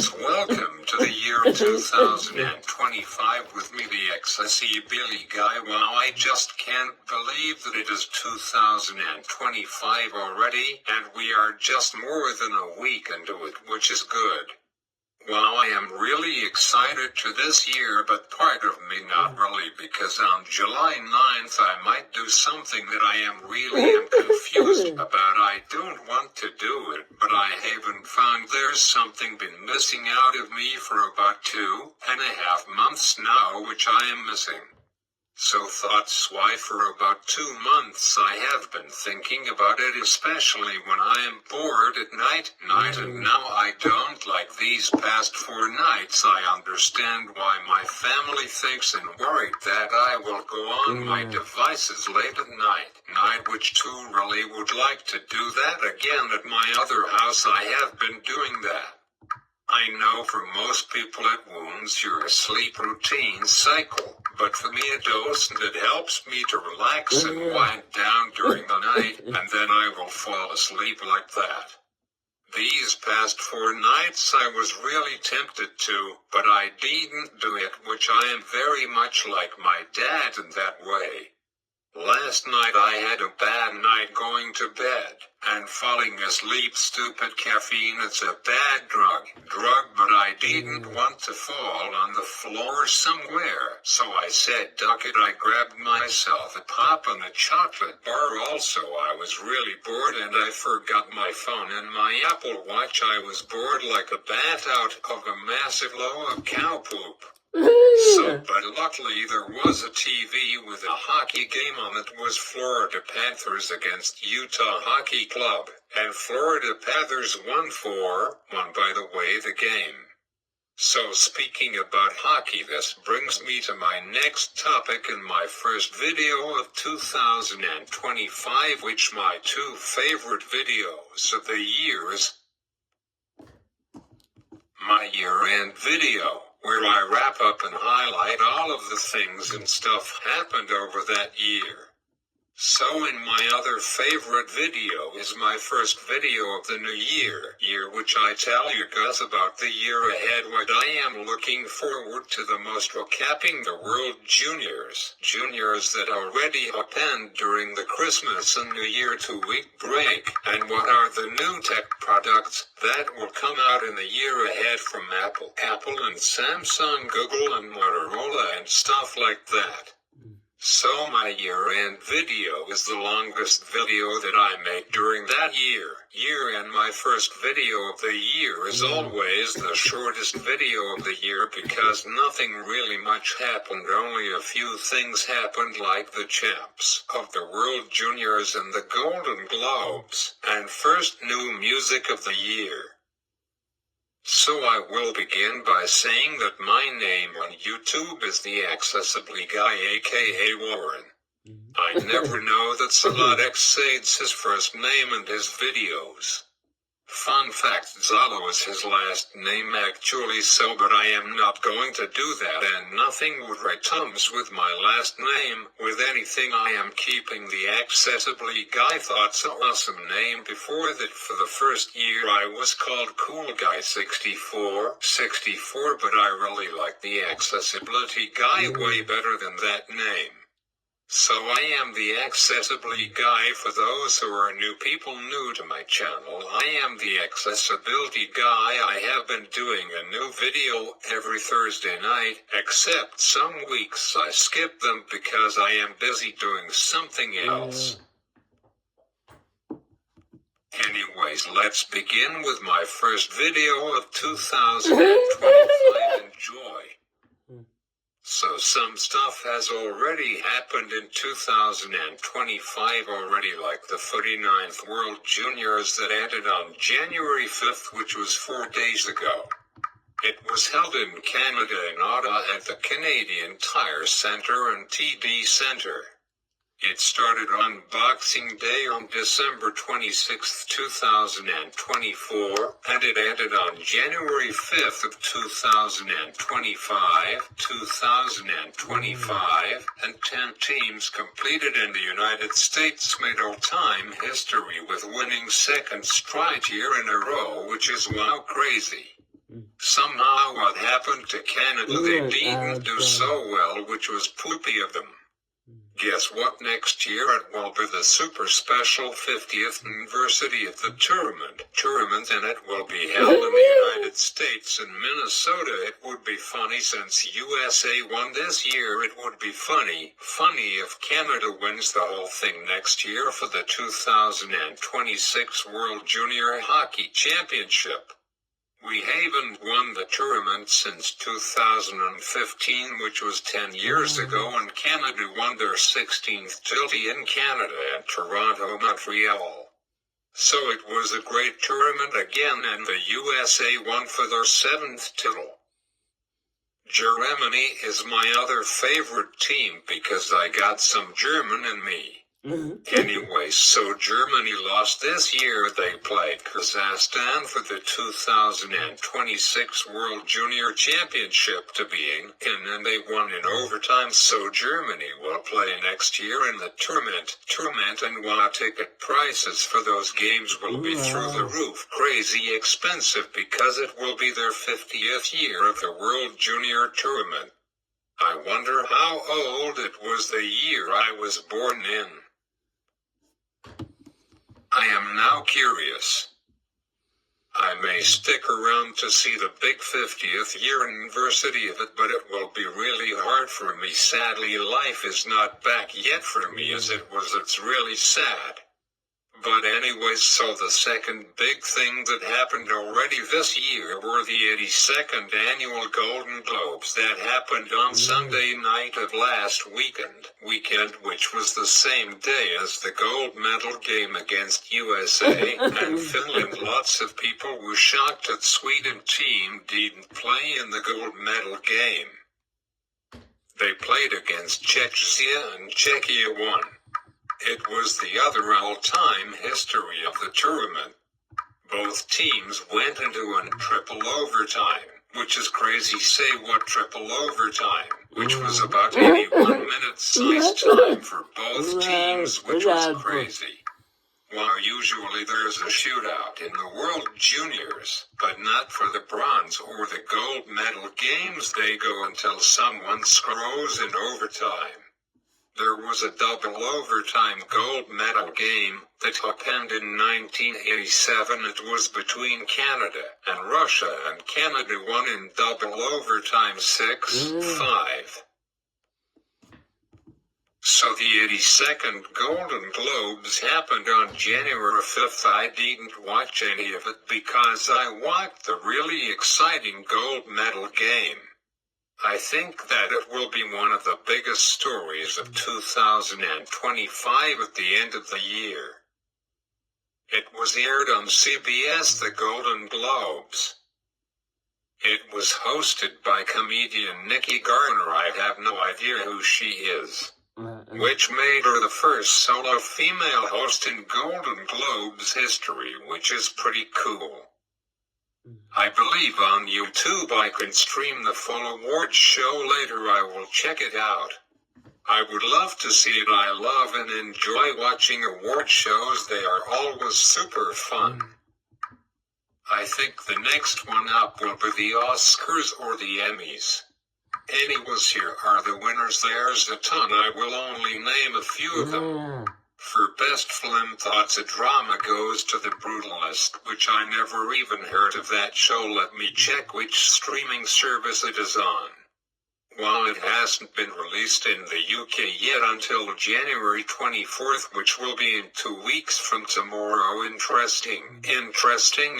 guys, welcome to the year 2025 with me, the XSE Billy Guy. Wow, I just can't believe that it is 2025 already, and we are just more than a week into it, which is good. Wow, I am really excited to this year, but part of me not really, because on July 9th I might do something that I am confused about. I don't want to do it, but I haven't found there's something been missing out of me for about 2.5 months now, which I am missing. So thoughts why for about 2 months I have been thinking about it, especially when I am bored at night, and now I don't like these past 4 nights. I understand why my family thinks and worried that I will go on my devices late at night, which too really would like to do that again at my other house. I have been doing that. I know for most people it wounds your sleep routine cycle, but for me it doesn't. It helps me to relax and wind down during the night, and then I will fall asleep like that. These past 4 nights I was really tempted to, but I didn't do it, which I am very much like my dad in that way. Last night I had a bad night going to bed, and falling asleep. Stupid caffeine, it's a bad drug, but I didn't want to fall on the floor somewhere, so I said duck it. I grabbed myself a pop and a chocolate bar. Also, I was really bored and I forgot my phone and my Apple Watch. I was bored like a bat out of a massive load of cow poop. But luckily there was a TV with a hockey game on. It was Florida Panthers against Utah Hockey Club, and Florida Panthers won 4-1 by the way the game. So speaking about hockey, this brings me to my next topic in my first video of 2025, which my 2 favorite videos of the years. My year-end video, where I wrap up and highlight all of the things and stuff happened over that year. So in my other favorite video is my first video of the new year, which I tell you guys about the year ahead, what I am looking forward to the most, recapping the World Juniors that already happened during the Christmas and New Year 2-week break, and what are the new tech products that will come out in the year ahead from Apple and Samsung, Google and Motorola and stuff like that. So my year-end video is the longest video that I make during that year, and my first video of the year is always the shortest video of the year, because nothing really much happened. Only a few things happened, like the champs of the World Juniors and the Golden Globes, and first new music of the year. So I will begin by saying that my name on YouTube is the Accessibly Guy, aka Warren. I never know that Salat says his first name in his videos. Fun fact, Zalo is his last name actually, but I am not going to do that, and nothing would rhymes with my last name with anything. I am keeping the Accessibly Guy Thoughts awesome name. Before that, for the first year I was called Cool Guy 64, but I really like the Accessibility Guy way better than that name. So I am the Accessibly Guy. For those who are new to my channel, I am the Accessibility Guy. I have been doing a new video every Thursday night, except some weeks I skip them because I am busy doing something else. Anyways, let's begin with my first video of 2025. Enjoy. So some stuff has already happened in 2025 already, like the 49th World Juniors that ended on January 5th, which was 4 days ago. It was held in Canada in Ottawa at the Canadian Tire Centre and TD Centre. It started on Boxing Day on December 26, 2024, and it ended on January 5th of 2025, and 10 teams competed in the United States, made all-time history with winning second straight year in a row, which is wow crazy. Somehow what happened to Canada, they didn't do so well, which was poopy of them. Guess what, next year it will be the super special 50th anniversary of the tournament, and it will be held in the United States and Minnesota. It would be funny since USA won this year. It would be funny if Canada wins the whole thing next year for the 2026 World Junior Hockey Championship. We haven't won the tournament since 2015, which was 10 years ago, and Canada won their 16th title in Canada and Toronto, Montreal. So it was a great tournament again, and the USA won for their 7th title. Germany is my other favorite team because I got some German in me. Anyway, so Germany lost this year. They played Kazakhstan for the 2026 World Junior Championship to being in, and they won in overtime. So Germany will play next year in the tournament, and while ticket prices for those games will be through the roof, crazy expensive, because it will be their 50th year of the World Junior Tournament. I wonder how old it was the year I was born in. I am now curious. I may stick around to see the big 50th year anniversary of it, but it will be really hard for me. Sadly, life is not back yet for me as it was. It's really sad. But anyways, so the second big thing that happened already this year were the 82nd Annual Golden Globes that happened on Sunday night of last weekend, which was the same day as the gold medal game against USA and Finland. Lots of people were shocked that Sweden team didn't play in the gold medal game. They played against Czechia and Czechia won. It was the other all-time history of the tournament. Both teams went into a triple overtime, which is crazy. Say what, triple overtime, which was about 81 minutes ice time for both teams, which was crazy. While usually there's a shootout in the World Juniors, but not for the bronze or the gold medal games. They go until someone scores in overtime. There was a double overtime gold medal game that happened in 1987. It was between Canada and Russia, and Canada won in double overtime 6-5. So the 82nd Golden Globes happened on January 5th. I didn't watch any of it because I watched the really exciting gold medal game. I think that it will be one of the biggest stories of 2025 at the end of the year. It was aired on CBS, the Golden Globes. It was hosted by comedian Nikki Garner. I have no idea who she is, which made her the first solo female host in Golden Globes history, which is pretty cool. I believe on YouTube I can stream the full award show later. I will check it out. I would love to see it. I love and enjoy watching award shows. They are always super fun. I think the next one up will be the Oscars or the Emmys. Anyways, here are the winners. There's a ton. I will only name a few of them. For Best Film Thoughts, a drama goes to The Brutalist, which I never even heard of that show. Let me check which streaming service it is on. While it hasn't been released in the UK yet until January 24th, which will be in 2 weeks from tomorrow. Interesting,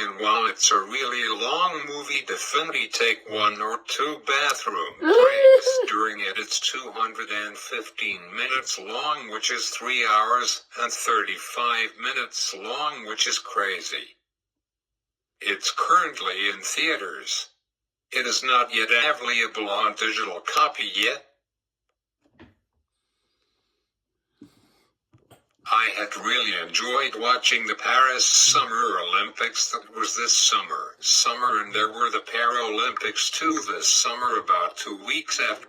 and while it's a really long movie, definitely take 1 or 2 bathroom breaks during it. It's 215 minutes long, which is 3 hours and 35 minutes long, which is crazy. It's currently in theaters. It is not yet available on digital copy yet. I had really enjoyed watching the Paris Summer Olympics. That was this summer, and there were the Paralympics too this summer, about 2 weeks after.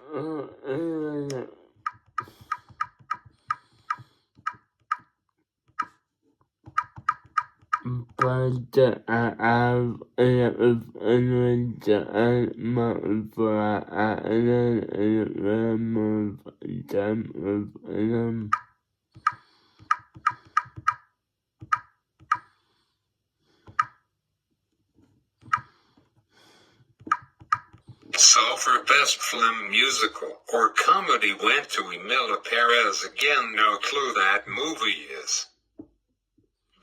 So for Best Film Musical or Comedy went to Emilia Perez again, no clue that movie is.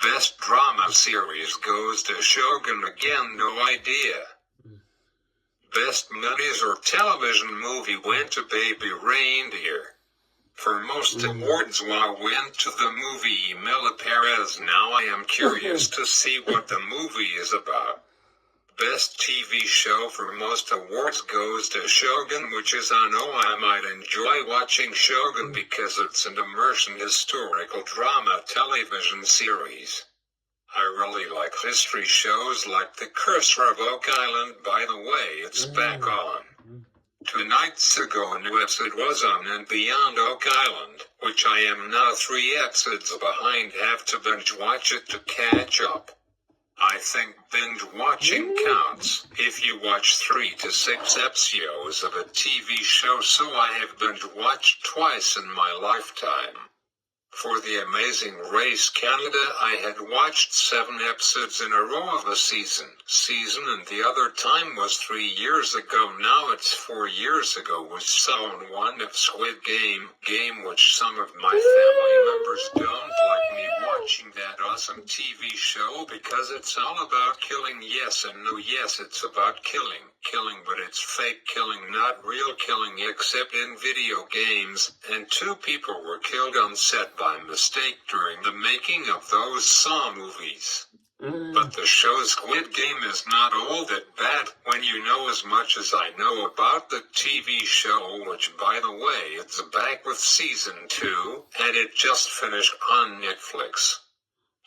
Best Drama Series goes to Shogun again, no idea. Best Movies or Television Movie went to Baby Reindeer. For most awards went to the movie Emilia Perez. Now I am curious to see what the movie is about. Best TV show for most awards goes to Shogun, which is I know I might enjoy watching Shogun because it's an immersion historical drama television series. I really like history shows like The Curse of Oak Island. By the way, it's back on. 2 nights ago a new episode was on and Beyond Oak Island, which I am now 3 episodes behind. Have to binge watch it to catch up. I think binge watching counts if you watch 3 to 6 episodes of a TV show, so I have binge watched twice in my lifetime. For The Amazing Race Canada, I had watched 7 episodes in a row of a season, and the other time was 3 years ago. Now it's 4 years ago was season 1 of Squid Game, which some of my family members don't like me watching that awesome TV show because it's all about killing. Yes and no, yes, it's about killing, but it's fake killing, not real killing except in video games, and 2 people were killed on set by mistake during the making of those Saw movies. But the show Squid Game is not all that bad when you know as much as I know about the TV show, which by the way it's back with season 2, and it just finished on Netflix.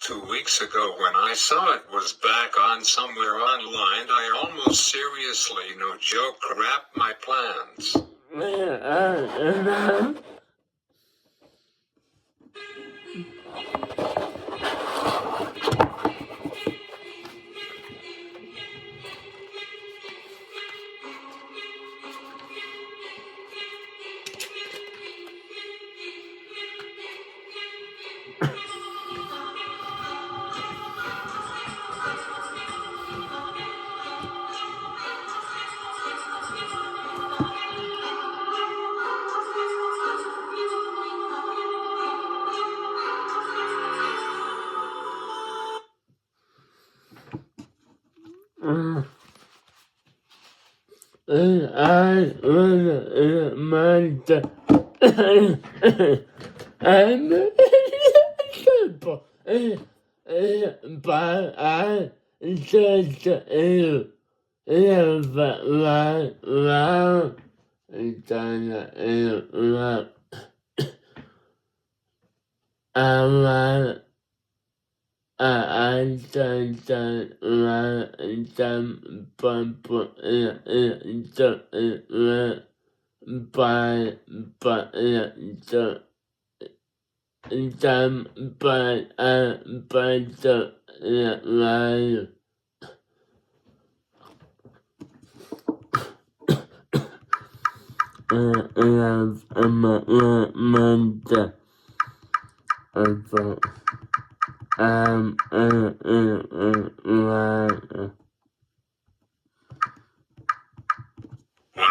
2 weeks ago when I saw it was back on somewhere online, I almost seriously, no joke, wrapped my plans. When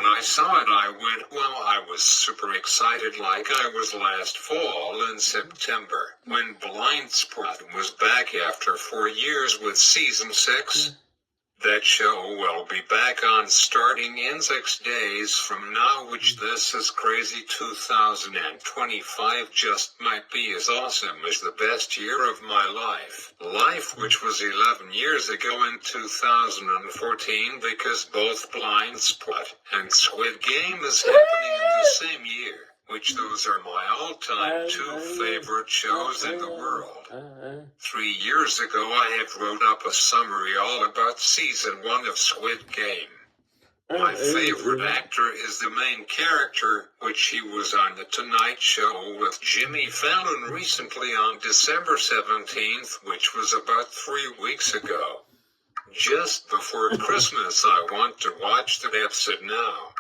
I saw it, I was super excited like I was last fall in September, when Blind Spot was back after 4 years with season 6. That show will be back on starting in 6 days from now, which this is crazy. 2025 just might be as awesome as the best year of my life, which was 11 years ago in 2014, because both Blind Spot and Squid Game is happening in the same year, which those are my all-time 2 favorite shows in the world. 3 years ago I had wrote up a summary all about season 1 of Squid Game. My favorite actor is the main character, which he was on The Tonight Show with Jimmy Fallon recently on December 17th, which was about 3 weeks ago. Just before Christmas I want to watch that episode now.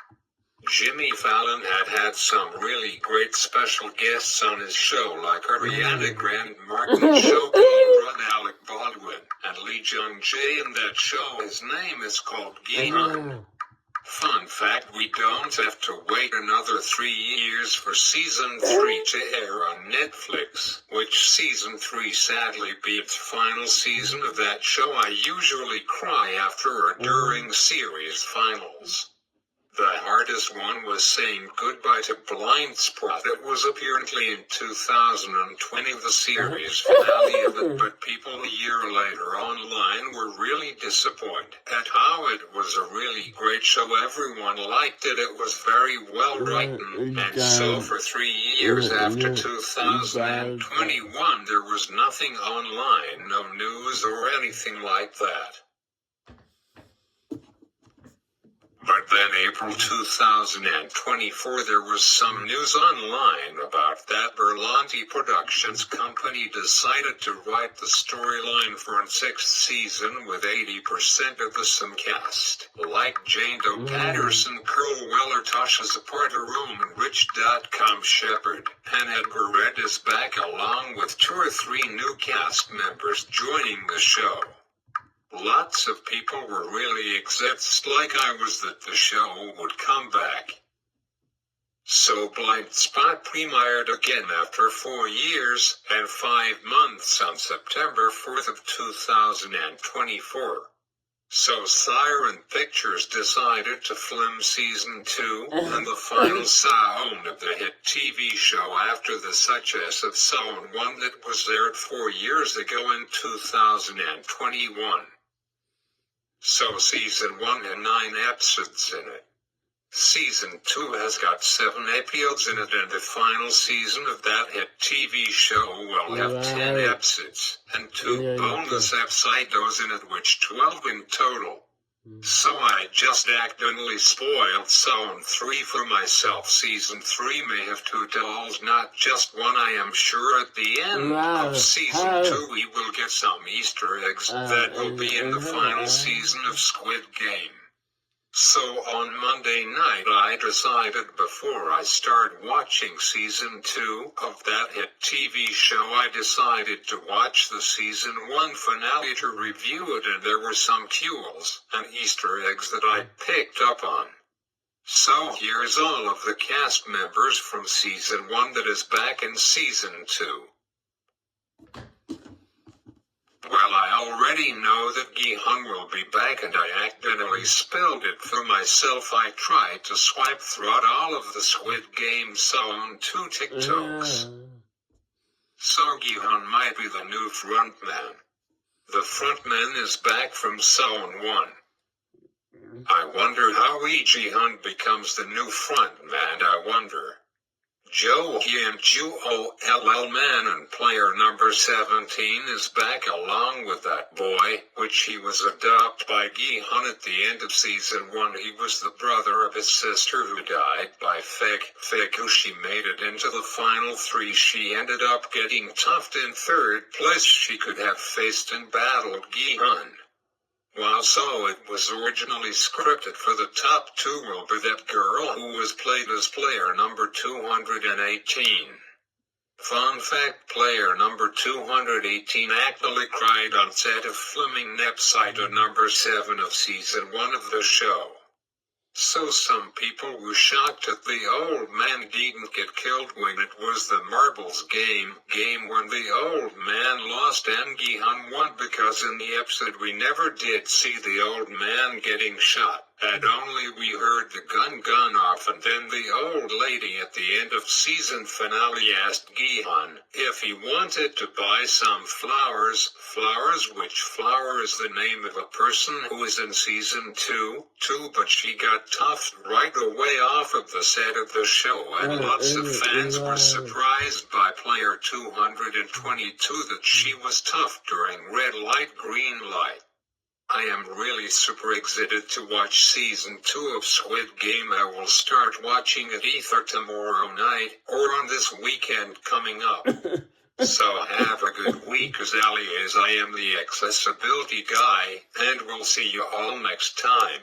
Jimmy Fallon had some really great special guests on his show like Ariana Grande, Martin Shkreli, Alec Baldwin, and Lee Jung-jae in that show. His name is called Gi-hun. Fun fact, we don't have to wait another 3 years for season 3 to air on Netflix, which season 3 sadly beats final season of that show. I usually cry after or during series finals. The hardest one was saying goodbye to Blind Spot. It was apparently in 2020 the series finale of it, but people a year later online were really disappointed at how it was a really great show. Everyone liked it. It was very well written, and so for 3 years after 2021 there was nothing online, no news or anything like that. But then April 2024 there was some news online about that Berlanti Productions company decided to write the storyline for a 6th season with 80% of the same cast. Like Jane Doe Patterson, Curl Weller, Tasha Zapata, Roman Rich.com Shepard, and Edgar Red is back along with 2 or 3 new cast members joining the show. Lots of people were really excited like I was that the show would come back. So Blind Spot premiered again after 4 years and 5 months on September 4th of 2024. So Siren Pictures decided to film season 2 and the final season of the hit TV show after the success of season 1 that was aired 4 years ago in 2021. So season 1 had 9 episodes in it. Season 2 has got 7 episodes in it, and the final season of that hit TV show will have 10 episodes, and 2 bonus episodes in it, which 12 in total. So I just accidentally spoiled season 3 for myself. Season 3 may have 2 dolls, not just one. I am sure at the end of season 2 we will get some Easter eggs that will be in the final season of Squid Game. So on Monday night I decided before I started watching season 2 of that hit TV show, I decided to watch the season 1 finale to review it, and there were some cues and Easter eggs that I picked up on. So here's all of the cast members from season 1 that is back in season 2. Well, I already know that Gi-hun will be back, and I accidentally spelled it for myself. I tried to swipe throughout all of the Squid Game season 2 TikToks. So Gi-hun might be the new frontman. The frontman is back from season 1. I wonder how Gi-hun becomes the new frontman. I wonder. Jo Hyun-joo man and player number 17 is back along with that boy, which he was adopted by Gi-hun at the end of season 1. He was the brother of his sister who died by fake who she made it into the final 3. She ended up getting toughed in 3rd place. She could have faced and battled Gi-hun. While so it was originally scripted for the top 2 will be that girl who was played as player number 218. Fun fact, player number 218 actually cried on set of filming episode number 7 of season 1 of the show. So some people were shocked that the old man didn't get killed when it was the marbles game when the old man lost and Gi-hun won, because in the episode we never did see the old man getting shot, and only we heard the gun off, and then the old lady at the end of season finale asked Gi-hun if he wanted to buy some flowers, which flower is the name of a person who is in season 2, but she got toughed right away off of the set of the show, and lots of fans were surprised by player 222 that she was tough during red light green light. I am really super excited to watch season 2 of Squid Game. I will start watching it either tomorrow night or on this weekend coming up. So have a good week, Azali, as I am the accessibility guy, and we'll see you all next time.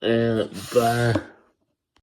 And bye.